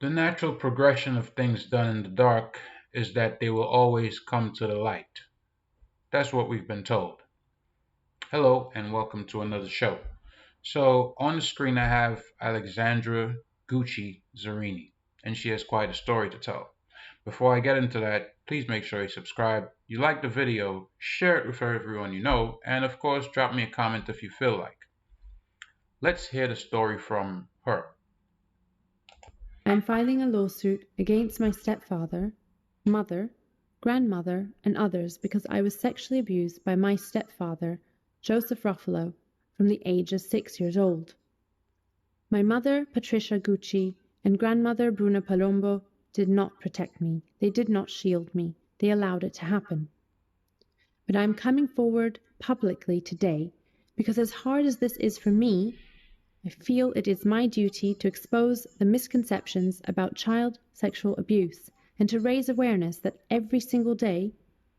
The natural progression of things done in the dark is that they will always come to the light. That's what we've been told. Hello, and welcome to another show. So, on the screen, I have Alexandra Gucci-Zarini, and she has quite a story to tell. Before I get into that, please make sure you subscribe, you like the video, share it with everyone you know, and of course, drop me a comment if you feel like. Let's hear the story from her. I'm filing a lawsuit against my stepfather, mother, grandmother, and others because I was sexually abused by my stepfather, Joseph Ruffalo, from the age of 6 years old. My mother, Patricia Gucci, and grandmother, Bruna Palombo, did not protect me. They did not shield me. They allowed it to happen. But I'm coming forward publicly today because as hard as this is for me, I feel it is my duty to expose the misconceptions about child sexual abuse and to raise awareness that every single day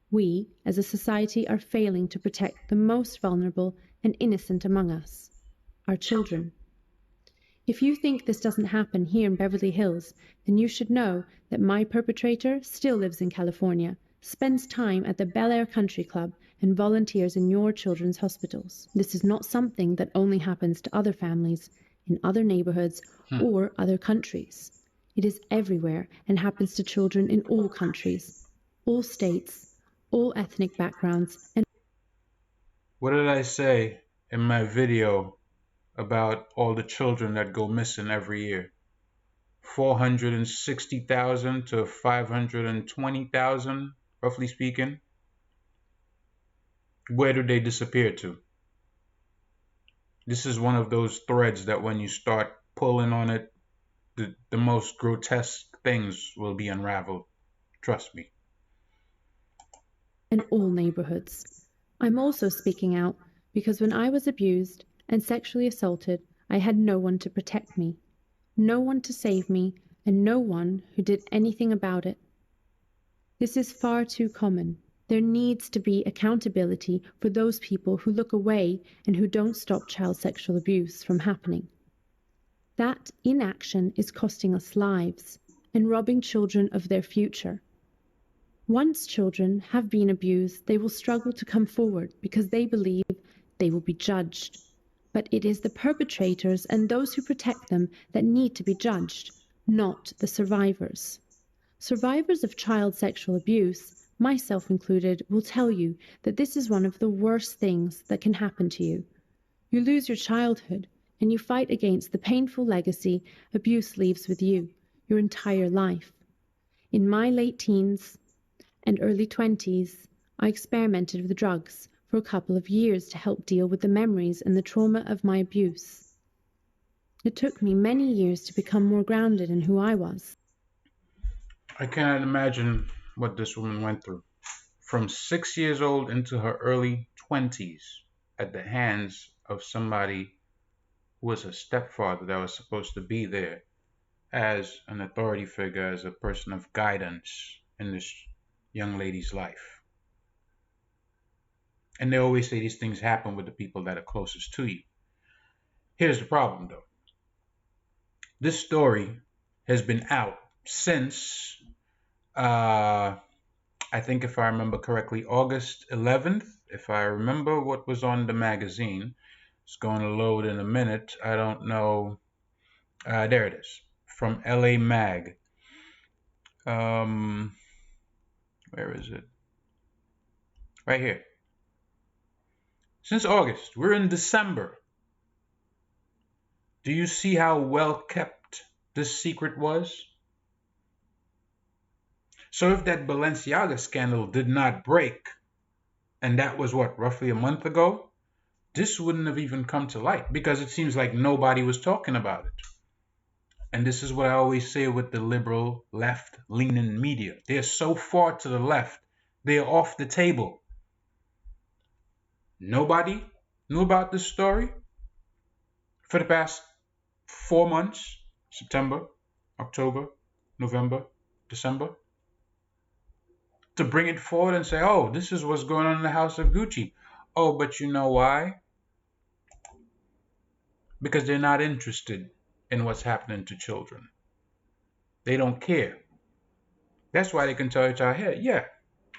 we, as a society, are failing to protect the most vulnerable and innocent among us, our children. If you think this doesn't happen here in Beverly Hills, then you should know that my perpetrator still lives in California, spends time at the Bel Air Country Club, and volunteers in your children's hospitals. This is not something that only happens to other families in other neighborhoods or other countries. It is everywhere and happens to children in all countries, all states, all ethnic backgrounds, and What did I say in my video about all the children that go missing every year? 460,000 to 520,000, roughly speaking. Where do they disappear to? This is one of those threads that when you start pulling on it, the most grotesque things will be unraveled. Trust me. all neighborhoods. I'm also speaking out because when I was abused and sexually assaulted, I had no one to protect me, no one to save me, and no one who did anything about it. This is far too common. There needs to be accountability for those people who look away and who don't stop child sexual abuse from happening. That inaction is costing us lives and robbing children of their future. Once children have been abused, they will struggle to come forward because they believe they will be judged. But it is the perpetrators and those who protect them that need to be judged, not the survivors. Survivors of child sexual abuse, myself included, will tell you that this is one of the worst things that can happen to you. You lose your childhood and you fight against the painful legacy abuse leaves with you your entire life. In my late teens and early 20s, I experimented with drugs for a couple of years to help deal with the memories and the trauma of my abuse. It took me many years to become more grounded in who I was. I cannot imagine what this woman went through. From 6 years old into her early 20s at the hands of somebody who was a stepfather that was supposed to be there as an authority figure, as a person of guidance in this young lady's life. And they always say these things happen with the people that are closest to you. Here's the problem, though. This story has been out since, I think if I remember correctly, August 11th. If I remember what was on the magazine, it's going to load in a minute. I don't know. There it is, from LA Mag. Where is it? Right here. Since August, we're in December. Do you see how well kept this secret was? So if that Balenciaga scandal did not break, and that was what, roughly a month ago, this wouldn't have even come to light because it seems like nobody was talking about it. And this is what I always say with the liberal left leaning media. They're so far to the left, they're off the table. Nobody knew about this story for the past 4 months: September, October, November, December. To bring it forward and say, oh, this is what's going on in the house of Gucci. Oh, but you know why? Because they're not interested in what's happening to children. They don't care. That's why they can tell your child, hey, yeah,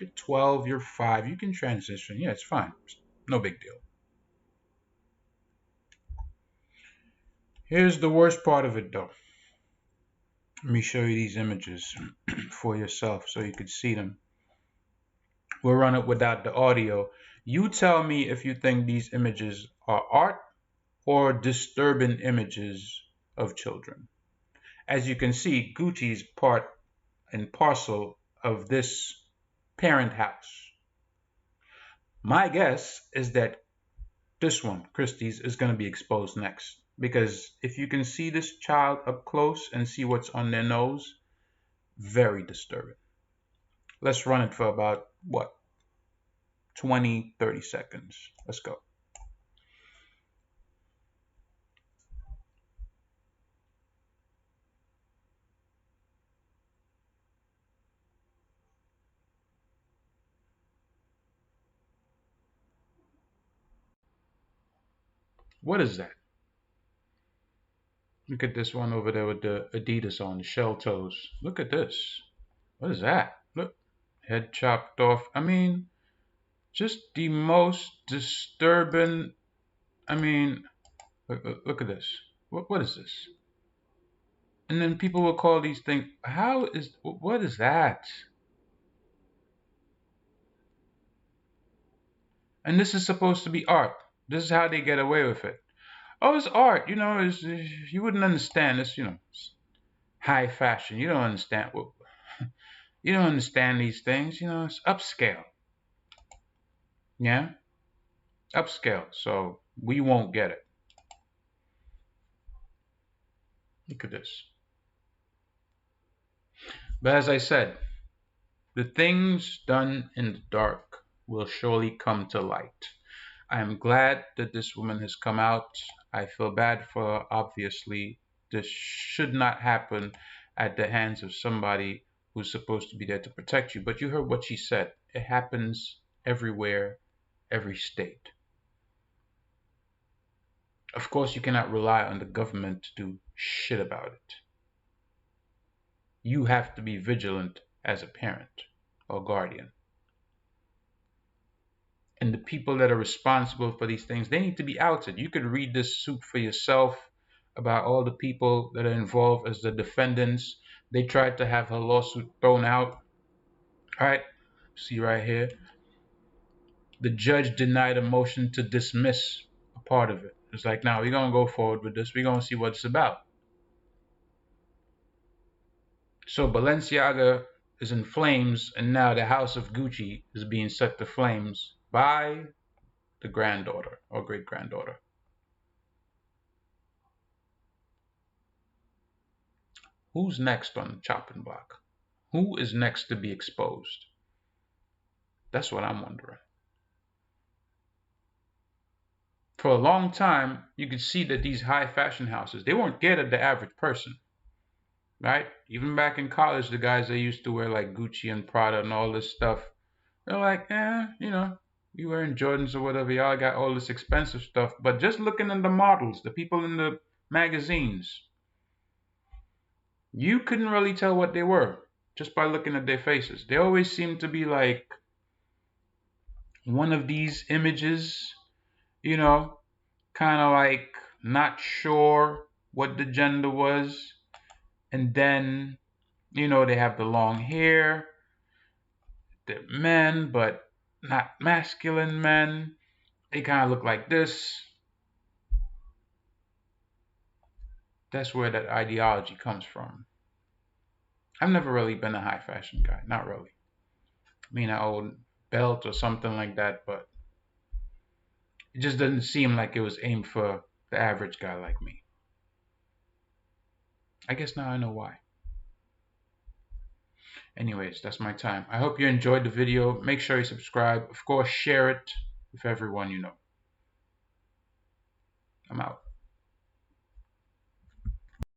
you're 12, you're 5, you can transition. Yeah, it's fine. No big deal. Here's the worst part of it, though. Let me show you these images for yourself so you could see them. We'll run it without the audio. You tell me if you think these images are art or disturbing images of children. As you can see, Gucci's part and parcel of this parent house. My guess is that this one, Christie's, is going to be exposed next. Because if you can see this child up close and see what's on their nose, very disturbing. Let's run it for about, what, 20, 30 seconds. Let's go. What is that? Look at this one over there with the Adidas on, the shell toes. Look at this. What is that? Look, head chopped off. I mean, just the most disturbing. I mean, look at this. What is this? And then people will call these things, what is that? And this is supposed to be art. This is how they get away with it. Oh, it's art. You wouldn't understand this, it's high fashion. You don't understand. You don't understand these things. It's upscale. Yeah? Upscale. So we won't get it. Look at this. But as I said, the things done in the dark will surely come to light. I am glad that this woman has come out. I feel bad for her, obviously. This should not happen at the hands of somebody who's supposed to be there to protect you. But you heard what she said. It happens everywhere, every state. Of course, you cannot rely on the government to do shit about it. You have to be vigilant as a parent or guardian. And the people that are responsible for these things, they need to be outed. You could read this soup for yourself about all the people that are involved as the defendants. They tried to have her lawsuit thrown out. All right, see right here. The judge denied a motion to dismiss a part of it. It's like, now we're going to go forward with this. We're going to see what it's about. So Balenciaga is in flames, and now the house of Gucci is being set to flames by the granddaughter or great-granddaughter. Who's next on the chopping block? Who is next to be exposed? That's what I'm wondering. For a long time, you could see that these high fashion houses, they weren't scared of the average person, right? Even back in college, the guys that used to wear like Gucci and Prada and all this stuff, they're like, you wearing Jordans or whatever, y'all got all this expensive stuff. But just looking at the models, the people in the magazines, you couldn't really tell what they were just by looking at their faces. They always seemed to be like one of these images, kind of like not sure what the gender was. And then, they have the long hair. They're men, but not masculine men. They kind of look like this. That's where that ideology comes from. I've never really been a high fashion guy. Not really. I mean, an old belt or something like that, but it just doesn't seem like it was aimed for the average guy like me. I guess now I know why. Anyways, that's my time. I hope you enjoyed the video. Make sure you subscribe. Of course, share it with everyone you know. I'm out.